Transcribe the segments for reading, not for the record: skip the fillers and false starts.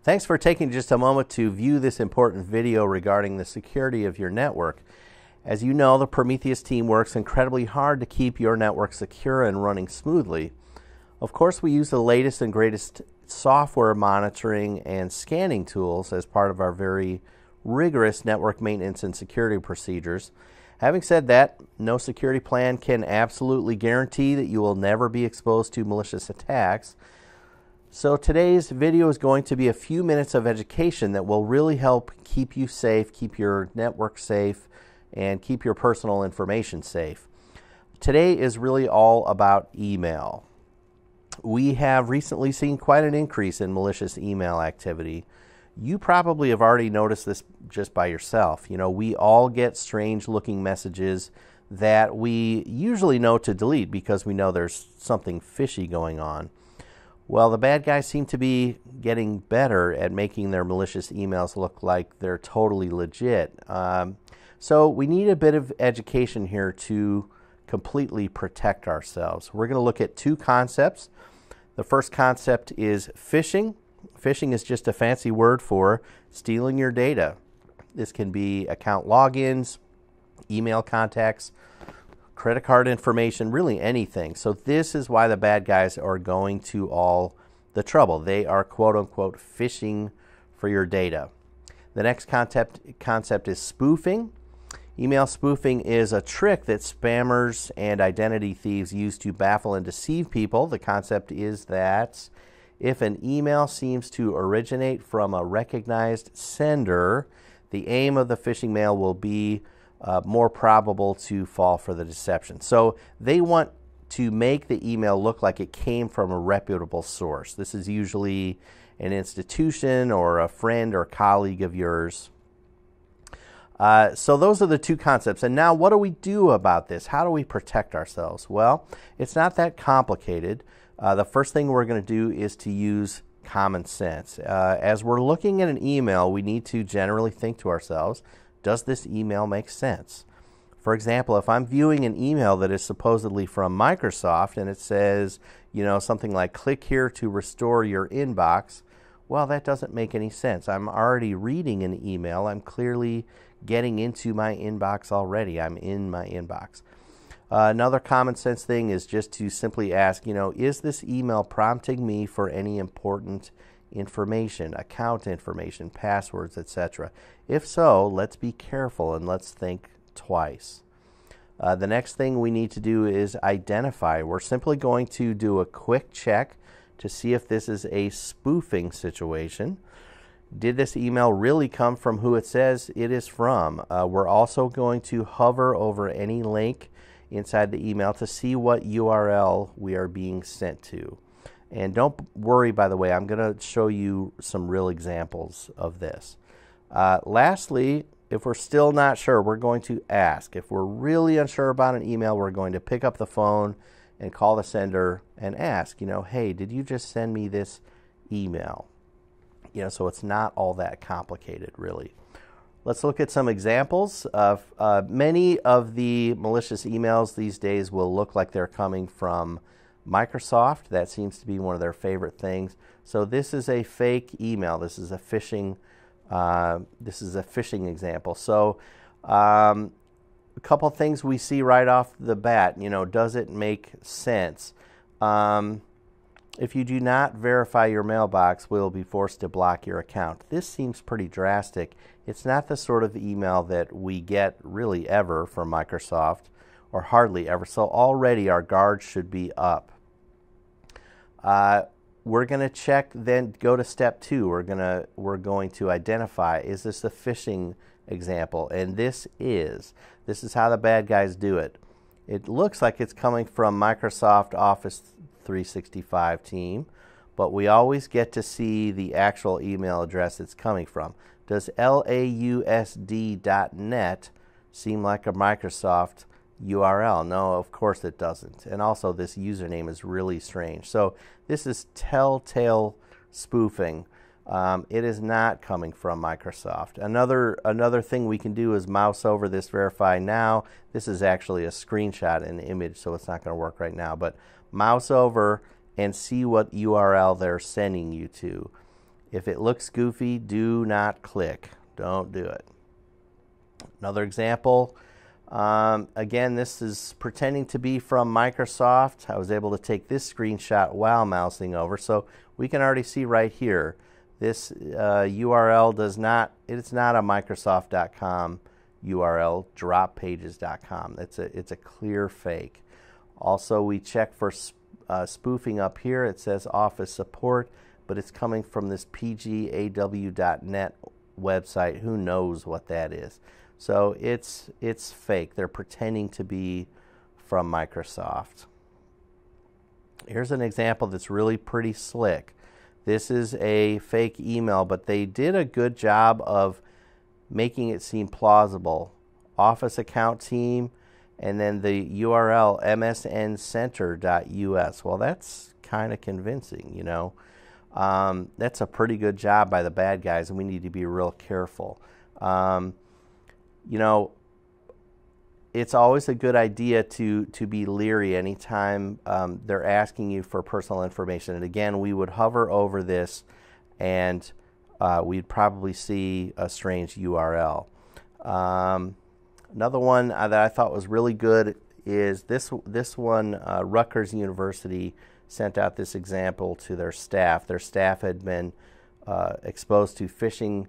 Thanks for taking just a moment to view this important video regarding the security of your network. As you know, the Promethius team works incredibly hard to keep your network secure and running smoothly. Of course, we use the latest and greatest software monitoring and scanning tools as part of our very rigorous network maintenance and security procedures. Having said that, no security plan can absolutely guarantee that you will never be exposed to malicious attacks. So today's video is going to be a few minutes of education that will really help keep you safe, keep your network safe, and keep your personal information safe. Today is really all about email. We have recently seen quite an increase in malicious email activity. You probably have already noticed this just by yourself. You know, we all get strange looking messages that we usually know to delete because we know there's something fishy going on. Well, the bad guys seem to be getting better at making their malicious emails look like they're totally legit. So we need a bit of education here to completely protect ourselves. We're going to look at two concepts. The first concept is phishing. Phishing is just a fancy word for stealing your data. This can be account logins, email contacts, credit card information, really anything. So this is why the bad guys are going to all the trouble. They are quote-unquote phishing for your data. The next concept is spoofing. Email spoofing is a trick that spammers and identity thieves use to baffle and deceive people. The concept is that if an email seems to originate from a recognized sender, the aim of the phishing mail will be more probable to fall for the deception. So they want to make the email look like it came from a reputable source. This is usually an institution or a friend or colleague of yours. So those are the two concepts. And now what do we do about this? How do we protect ourselves? Well, it's not that complicated. The first thing we're going to do is to use common sense. As we're looking at an email, we need to generally think to ourselves, does this email make sense? For example, if I'm viewing an email that is supposedly from Microsoft and it says, you know, something like click here to restore your inbox, well, that doesn't make any sense. I'm already reading an email. I'm clearly getting into my inbox already. I'm in my inbox. Another common sense thing is just to simply ask, you know, is this email prompting me for any important information, account information, passwords, etc.? If so, let's be careful and let's think twice. The next thing we need to do is identify. We're simply going to do a quick check to see if this is a spoofing situation. Did this email really come from who it says it is from? We're also going to hover over any link inside the email to see what URL we are being sent to. And don't worry, by the way, I'm going to show you some real examples of this. Lastly, if we're still not sure, we're going to ask. If we're really unsure about an email, we're going to pick up the phone and call the sender and ask, you know, hey, did you just send me this email? You know, so it's not all that complicated, really. Let's look at some examples of many of the malicious emails these days will look like they're coming from Microsoft. That seems to be one of their favorite things. So this is a fake email. This is a phishing. Example. So a couple things we see right off the bat. You know, does it make sense? If you do not verify your mailbox, we'll be forced to block your account. This seems pretty drastic. It's not the sort of email that we get really ever from Microsoft, or hardly ever. So already our guards should be up. We're going to check, then go to step 2. We're going to identify, is this a phishing example? And this is how the bad guys do it. It looks like it's coming from Microsoft Office 365 team, but we always get to see the actual email address it's coming from. Does lausd.net seem like a Microsoft URL? No, of course it doesn't. And also this username is really strange. So this is telltale spoofing. It is not coming from Microsoft. Another thing we can do is mouse over this verify now. This is actually a screenshot and image, so it's not going to work right now. But mouse over and see what URL they're sending you to. If it looks goofy, do not click. Don't do it. Another example, again, this is pretending to be from Microsoft. I was able to take this screenshot while mousing over, so we can already see right here. This URL it's not a Microsoft.com URL, droppages.com. It's a clear fake. Also, we check for spoofing up here. It says Office Support, but it's coming from this pgaw.net website. Who knows what that is? So it's fake. They're pretending to be from Microsoft. Here's an example that's really pretty slick. This is a fake email, but they did a good job of making it seem plausible. Office account team, and then the URL msncenter.us. Well, that's kind of convincing, you know. That's a pretty good job by the bad guys, and we need to be real careful. You know, it's always a good idea to be leery anytime they're asking you for personal information. And again, we would hover over this, and we'd probably see a strange URL. Another one that I thought was really good is this one. Rutgers University sent out this example to their staff. Their staff had been exposed to phishing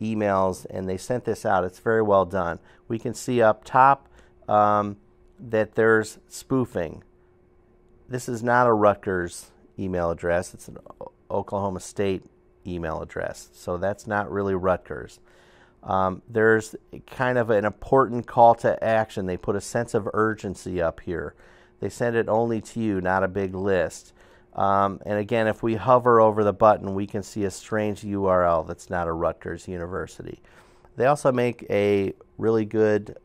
emails, and they sent this out. It's very well done. We can see up top that there's spoofing. This is not a Rutgers email address. It's an Oklahoma State email address. So that's not really Rutgers. There's kind of an important call to action. They put a sense of urgency up here. They send it only to you, not a big list. And again, if we hover over the button, we can see a strange URL that's not a Rutgers University. They also make a really good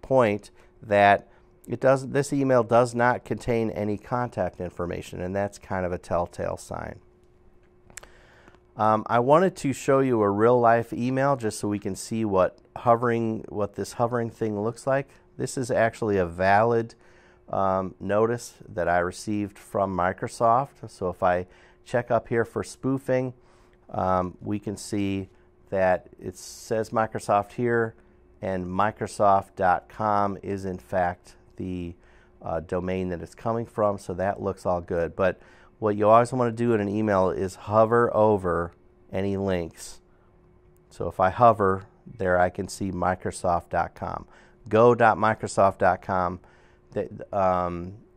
point that this email does not contain any contact information, and that's kind of a telltale sign. I wanted to show you a real-life email just so we can see what this hovering thing looks like. This is actually a valid notice that I received from Microsoft. So if I check up here for spoofing, we can see that it says Microsoft here, and Microsoft.com is in fact the domain that it's coming from, so that looks all good. But what you always want to do in an email is hover over any links. So if I hover there, I can see Microsoft.com. Go.Microsoft.com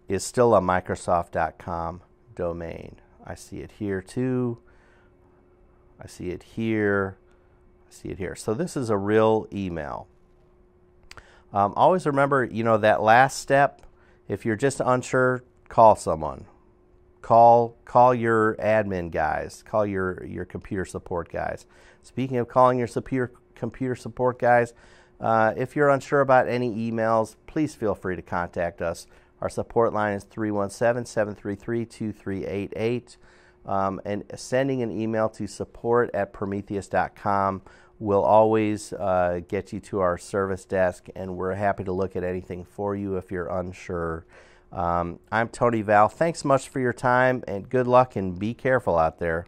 is still a Microsoft.com domain. I see it here too. I see it here. I see it here. So this is a real email. Always remember, you know, that last step. If you're just unsure, call someone. Call your admin guys. Call your computer support guys. Speaking of calling your computer support guys, if you're unsure about any emails, please feel free to contact us. Our support line is 317-733-2388. And sending an email to support@promethius.com will always get you to our service desk, and we're happy to look at anything for you if you're unsure. I'm Tony Val. Thanks much for your time, and good luck, and be careful out there.